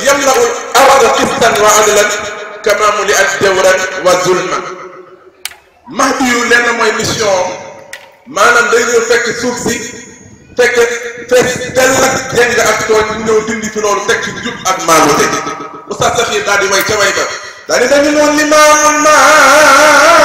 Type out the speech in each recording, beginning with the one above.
يملأ الأرض قسطا وعدلا كما ملئت جورا وظلما. Mahdi yu lenn mooy mission maanaam day ñëw fekk suuf si fekk fees dell ak jeng ak tooñ ñu ñëw dindi fi loolu teg ci jub ak maanute. Oustaz Sakhir daal di way ca way ba daal di dañu noonu Limaamu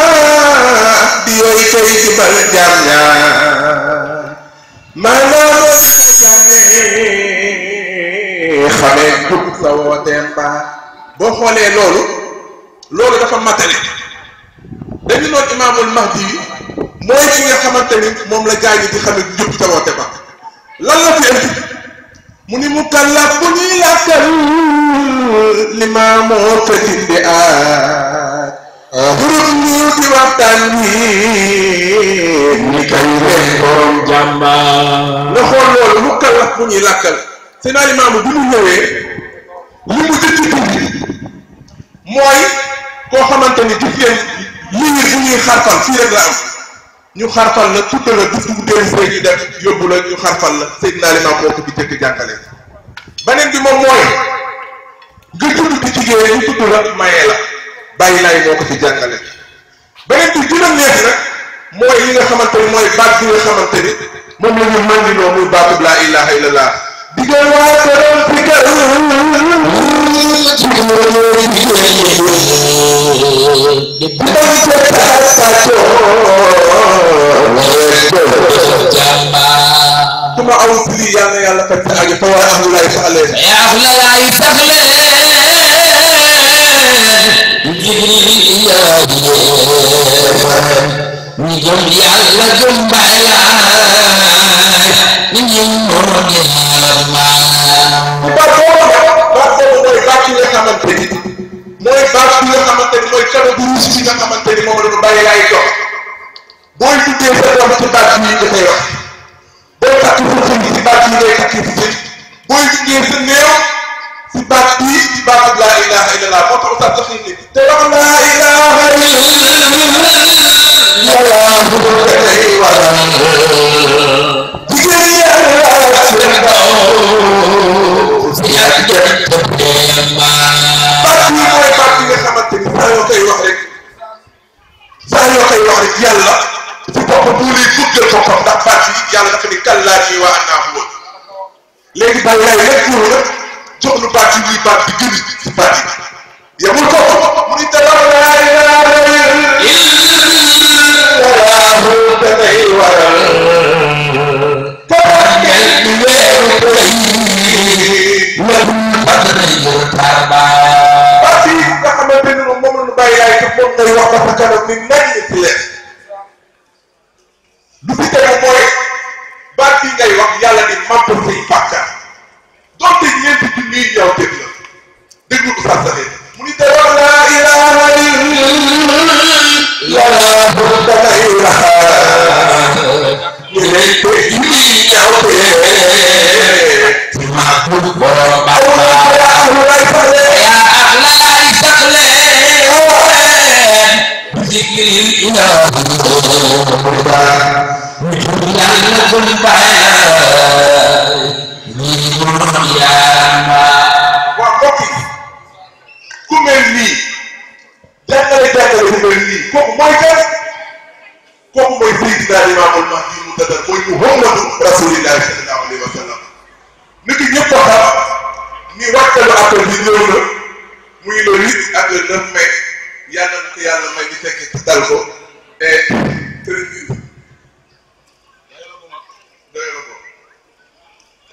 Mahdi yooyu koy jubal jaam ñaa maanaam xamee jub sa wooteem baa. boo xoolee loolu dafa matale. dañu noon Imaamul Mahdi yi mooy ki nga xamante ni moom la gaañ di xamee jub sa woote ba. lan la fi indi mu ni mu kàllaat bu ñuy làkkal limaamoo ko dindi aat groupe ñu di waxtaan wi ni kay leen borom jàmbaar. nga xool loolu mu kàllaat bu ñuy làkkal seen alimaamu bi mu ñëwee li mu jëkk dindi mooy koo xamante ni gis ngeen lii bu ñuy xarfal fii rek la am ñu xarfal la tudd la gis bu dee see ñu def yóbbu la ñu xarfal la Seydina Limaam moo ko di jëkk jàngale. beneen bi moom mooy nga tudd ci jigéen ñu tudd la mayee la bàyyi laay moo ko ci jàngale. beneen bi gën a neex nag mooy li nga xamante ni mooy baat bi nga xamante ni moom la ñu mandiloo muy baatub laa ilaha illallah. digal waa këram si kër tuma aw si lii yàlla na yàlla fekk sa aju fa waa ahlu laay sax leen ahlu laay sax leen ñi gëm yàlla gëm baay ñi ñi moo leen baat boobu mooy baat yi nga xamante ni mooy baat bi nga xamante ni mooy kado bu ruus bi nga xamante ni moom la ñu bàyyi laay jox. booy tuddee sa doom ci baat yi nga koy wax booy takki sa sëñ ci baat yi ngay takki sa sëñ booy tuddee sa néew ci baat bii ci baatu laa ilaha illallah moo tax Oustaz Sakhir ni te wax laa ilaha illallah bu day waral jigéen yàlla seen daw si ak jëm baat bii mooy baat bi nga xamante ni saa yoo koy wax rek yàlla ci boppam bu lay bëggal boppam ndax baat yi yàlla dafa ni kallaa nii waa annaa woon léegi bàyyi lay rek pour la jox lu baat yi muy baat bi gën ci baat yi yemul ko mu ni te wax laa ilaaha illallah danay waral toogal di weeru koy loolu badanay baat yi nga xamante ni moom la ñu bàyyi laay te moom ngay wax dafa kanam ni nañ ci leen lu fi tegu mooy baat bi ngay wax yàlla ni màmpal say bàkkaar donte ñeenti junniy ñaaw teg la déglu ko Oustaz Sakhir mu ni te wax laa ilaha illallah danay raxaar ñeenti junniy ñaaw teg ci maakul borom lay saxle zikril ilahi yàlla gën baay ñi moom yaama. waa mbokk yi ku mel nii jàngale bu mel nii kooku mooy kan kooku mooy Seydina Limaamul Mahdi Muntazar mooy Muhammadu Rasulillahi sallallahu alayhi wa sallam. nit ñi ñëpp a xam ni wàccalu appel bi ñëw na muy le 8 ak le 9 mai yàlla na ko yàlla may ñu fekk ci dal ko et doyoo ko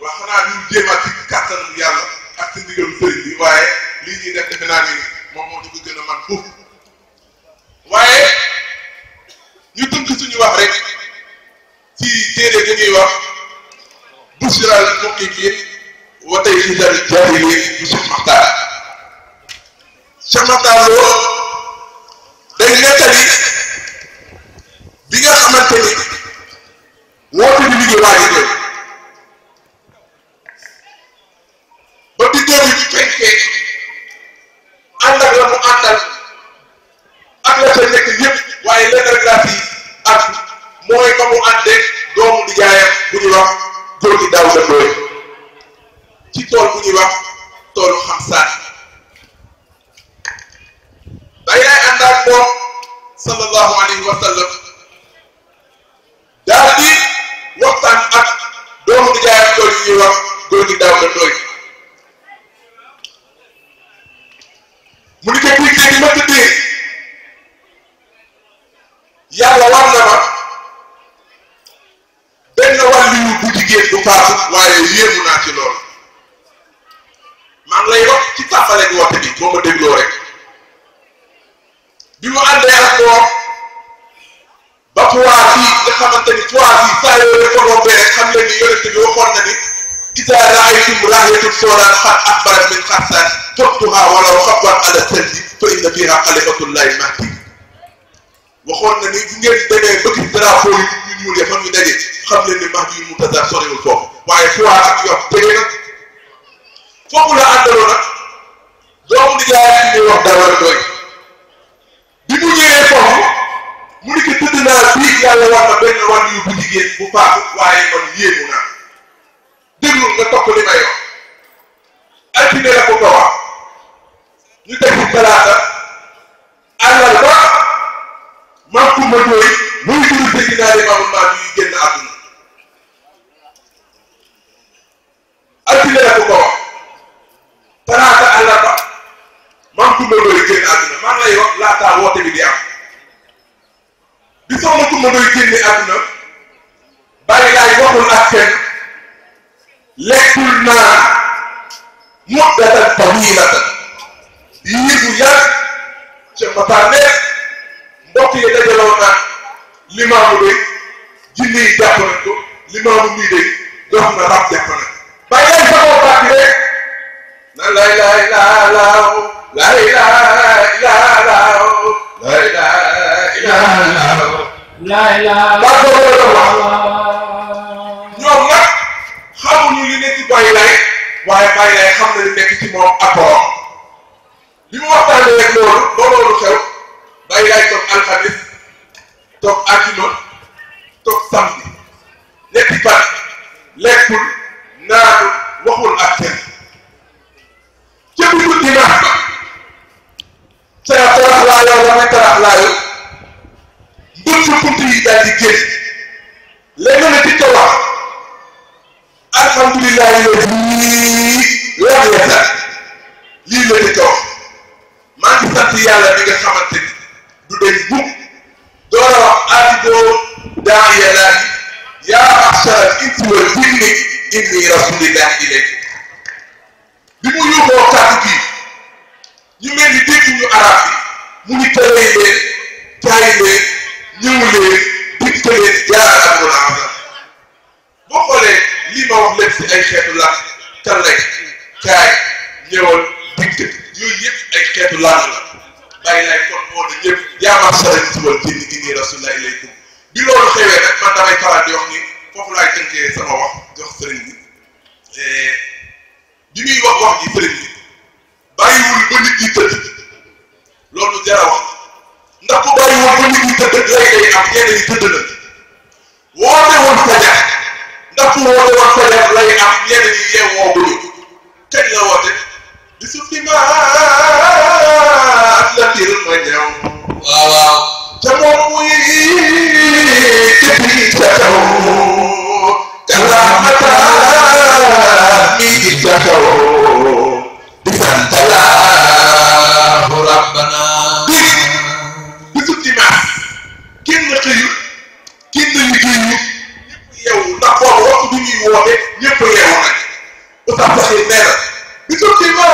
wax xanaa ñu jéemaat ci kàttan yàlla ak ci ndigalu sëriñ bi waaye lii ñuy def defe naa ni moom moo di ko gën a man foofu waaye ñu tënk suñu wax rek ci téere bi ñuy wax Bushral Muqimin wa Taysiir Jaahiliin bu Cheikh Makhtar Lo day nettali bi nga xamante ni woote bi liggéey waa ji dem ba biddew bi fekkee ànd ak la mu àndal ak la ca nekk yëpp waaye lenn rek laa fi ak mooy ba mu àndee doomu nijaayam bu ñu wax góor gi daaw sa doy ci tool bu bu ñuy wax toolu xam saan Baye Laye ànd ak moom sallallahu alayhi wa sallam daal di waxtaan ak doomu di jaayam tool yi ñuy wax góor gi daaw la tooy mu ni ko bii léegi ma tëddee yàlla war na ma benn wàllu bu jigéen bu faatu waaye yéemu naa ci loolu maa ngi lay wax ci tàmbale gi woote bi boo ma dégloo rek bi mu àndee ak moom ba poids yi nga xamante ni poids yi saa yoo ko rombee rek xam leen ni yonent bi waxoon na ni idaa ra'aytum raahiyatan sawdaan qad aqbalat min xarsan faqtuhaa walaw xabwan ala salbi fa inna fiihaa xalifatullaahi mahdi waxoon na ni bu ngeen demee ba gis drapeau yi ñu ñuul ya fa ñu daje xam leen ni Mahdi Muntazar soriwul foofu waaye poids ak yof tege na foofu la àndaloo nag doomu di jaay ci ñuy wax dara doy bi mu ñëwee foofu mu ni ko tëdd naa bii yàlla war na benn wàll yu bu jigéen bu faatu waaye man yéemu naa déglul nga topp li may wax altine la ko ko wax ñu def ci talaata àllarba man ku ma doy muy dugg Seydina Limaamu Mahdi yi génn àdduna altine la ko ko wax talaata àllarba man ku ma doy génn àdduna maa ngi lay wax laataa woote bi di am bi soxna ku ma doy génne àdduna Baye Laye waxul ak kenn lekkul naa muddatan tawilatan yii bu yàgg ca Matar mbokk yi dajaloo naan limaamu de jinne yi jàpp nañ ko limaamu mii de dox na rab jàpp na Baye Laye saxoo baat bi rek na lay lay laalaaw lay lay laalaaw lay lay laalaaw lay laalaaw ñoom nag xamuñu li nekk ci Baye Laye waaye Baye Laye xam na li nekk ci moom ak borom bi mu waxtaanee rek loolu ba loolu xew Baye Laye toog alxamis toog àjjuma toog samedi ñetti fan lekkul naanul waxul ak kenn ca bisu dimanche ba ca taraxlaayoo la muy taraxlaayoo mbëtt bunt yi daal di génn léegi la ci ko wax alhamdulilahi la lii lam yasar lii la ci ko wax maa ngi sant yàlla bi nga xamante ni du dañ bukk door a wax aatiboo daa yelaayi yaa ma'shara al-insi wal jinni inni rasulillahi ilaykum bi mu yóbboo kàddu gi ñu mel ni dégg ñu arab yi mu ngi tëray leen jaay leen ñëw leen dikk leen jaar amul azam boo xoolee lii ma wax lépp si ay xeetu làkk kan lay kaay ñëwal dikk yooyu yëpp ay xeetu làkk la Baye Laye kon moo ne ñëpp yaa ma'shara al-insi wal jinni inni rasulillahi ilaykum bi loolu xewee nag man damay faral di wax ni foofu laay tënkee sama wax jox sëriñ bi bi muy wax ji sëriñ bi bàyyiwul ba nit ñi tëdd loolu jar a wax ndax ku bàyyiwul ba nit ñi tëdd lay day am ñenn ñi tëdd na woote woon fajar ndax ku woote woon fajar lay am ñenn ñi yeewoo ba ñu kañ la woote bi su fi maat la tir ma ñëw waaw waaw ca moom muy tëddi ca kaw kalaamata mi ca kaw di sant Allahu rabbana bisu dimanche kenn xëyul kenn liggéeyul ñëpp yeewu ndax boobu waxtu bi ñuy woote ñëpp yeewu nañ Oustaz Sakhir nee na bisu dimanche